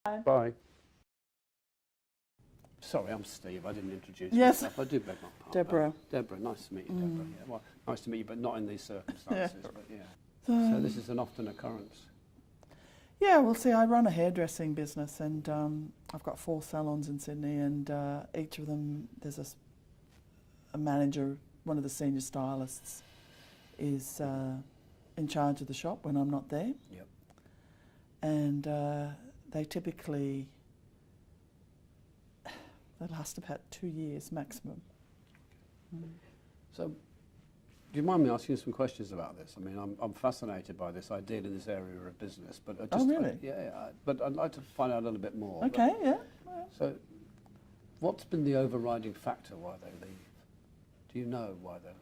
Bye. Sorry, I'm Steve. I didn't introduce Yes. myself. I do beg my pardon. Deborah. Deborah, nice to meet you, Deborah. Yeah, well, nice to meet you, but not in these circumstances. Yeah. But yeah. So this is an often occurrence. Yeah, well, see, I run a hairdressing business, and I've got 4 salons in Sydney, and each of them, there's a manager, one of the senior stylists is in charge of the shop when I'm not there. Yep. And they typically, they last about 2 years maximum. So, do you mind me asking you some questions about this? I mean, I'm fascinated by this. I deal in this area of business, but I just, Oh, really? but I'd like to find out a little bit more. Okay, yeah. So, what's been the overriding factor why they leave? Do you know why they're leaving?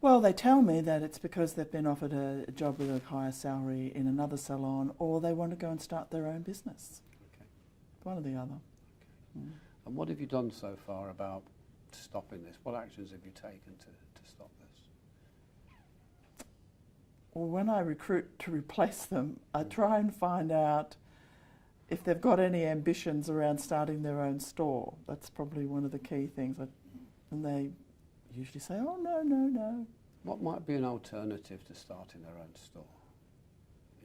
Well, they tell me that it's because they've been offered a job with a higher salary in another salon, or they want to go and start their own business. Okay. One or the other. Okay. And what have you done so far about stopping this? What actions have you taken to stop this? Well, when I recruit to replace them, I try and find out if they've got any ambitions around starting their own store. That's probably one of the key things. And they usually say, oh, no, no, no. What might be an alternative to starting their own store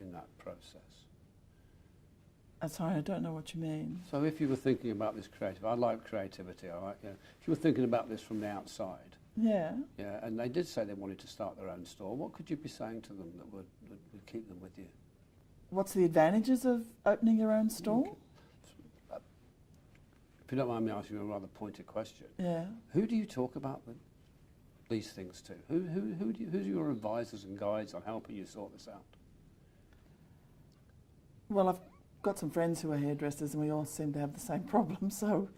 in that process? I'm sorry, I don't know what you mean. So if you were thinking about this I like creativity, if you were thinking about this from the outside, Yeah. yeah, and they did say they wanted to start their own store, what could you be saying to them that would keep them with you? What's the advantages of opening your own store? If you don't mind me asking you a rather pointed question, Yeah. who do you talk about these things to? Who's your advisors and guides on helping you sort this out? Well, I've got some friends who are hairdressers, and we all seem to have the same problem. So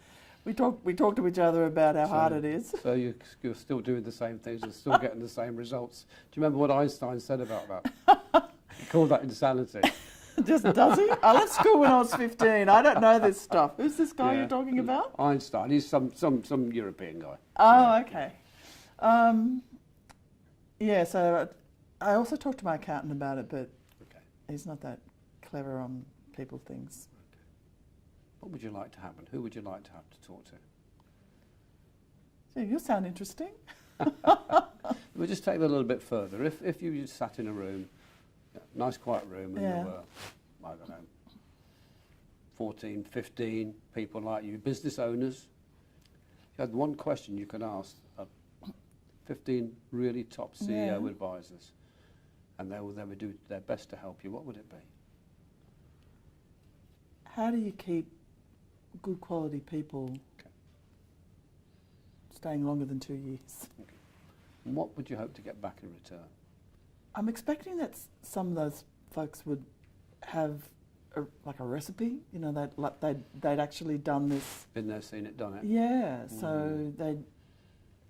we talk to each other about how hard it is. So you're still doing the same things and still getting the same results. Do you remember what Einstein said about that? He called that insanity. Does he? I left school when I was 15. I don't know this stuff. Who's this guy you're talking about? Einstein. He's some European guy. Oh, okay. Yeah, so I also talked to my accountant about it, but he's not that clever on people things. Okay. What would you like to happen? Who would you like to have to talk to? So you sound interesting. We'll just take it a little bit further. If you just sat in a room, nice quiet room, and there were, I don't know, 14, 15 people like you, business owners, you had one question you could ask 15 really top CEO advisors, and they would do their best to help you, what would it be? How do you keep good quality people staying longer than 2 years? Okay. And what would you hope to get back in return? I'm expecting that some of those folks would have like a recipe, you know, they'd actually done this. Been there, seen it, done it. Yeah, so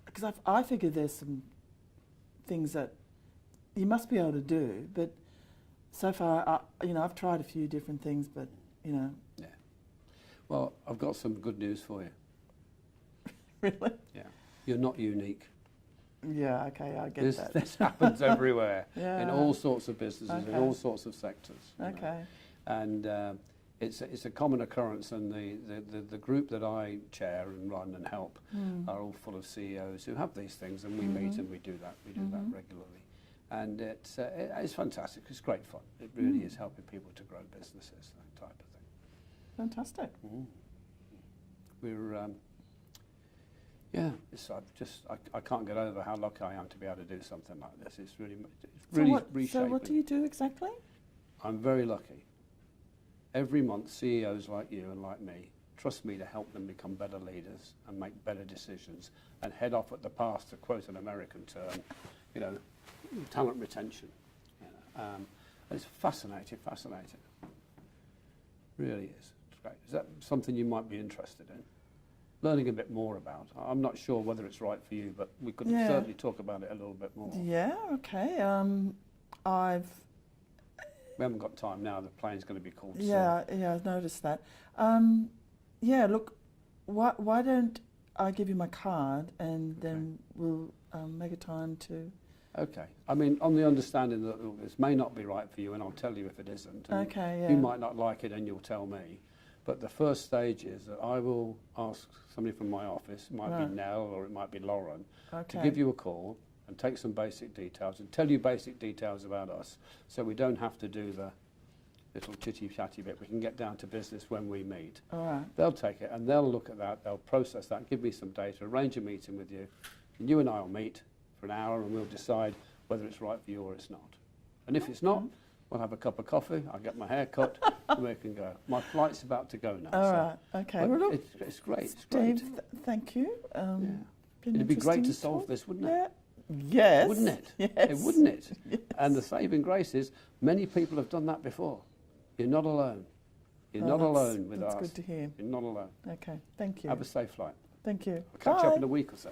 because I figure there's some things that you must be able to do, but so far, I've tried a few different things, but, Yeah. Well, I've got some good news for you. Really? Yeah. You're not unique. Yeah, okay, I get that. This happens everywhere, Yeah. in all sorts of businesses, in Okay. all sorts of sectors. you know. Okay. And it's a common occurrence, and the group that I chair and run and help are all full of CEOs who have these things, and we meet and we do that regularly. And it's fantastic. It's great fun. It really is helping people to grow businesses, that type of thing. Fantastic. We're I can't get over how lucky I am to be able to do something like this. It's really reshaping. So what do you do exactly? I'm very lucky. Every month, CEOs like you and like me trust me to help them become better leaders and make better decisions and head off at the pass, to quote an American term, talent retention. It's fascinating. Really is. It's great. Is that something you might be interested in? Learning a bit more about. I'm not sure whether it's right for you, but we could certainly talk about it a little bit more. Yeah, okay. We haven't got time now. The plane's going to be called soon. Yeah, I've noticed that. Look, why don't I give you my card, and then we'll make a time to... Okay. I mean, on the understanding that this may not be right for you, and I'll tell you if it isn't. Okay, yeah. You might not like it, and you'll tell me. But the first stage is that I will ask somebody from my office, it might Right. be Nell or it might be Lauren, Okay. to give you a call and take some basic details and tell you basic details about us, so we don't have to do the little chitty-chatty bit. We can get down to business when we meet. All right. They'll take it and they'll look at that, they'll process that, give me some data, arrange a meeting with you, and you and I will meet for an hour and we'll decide whether it's right for you or it's not. And if it's not, we'll have a cup of coffee, I'll get my hair cut, and we can go. My flight's about to go now. All so right. Okay. but Well, look, it's great. It's Steve, great. thank you. Yeah. Been It'd be great interesting to solve talk. this, wouldn't it? Yeah. Yes. Wouldn't it? Yes. Wouldn't it? Yes. And the saving grace is many people have done that before. You're not alone. You're Oh, not that's- alone with That's us. good to hear. You're not alone. Okay. Thank you. Have a safe flight. Thank you. I'll catch you Bye. up in a week or so.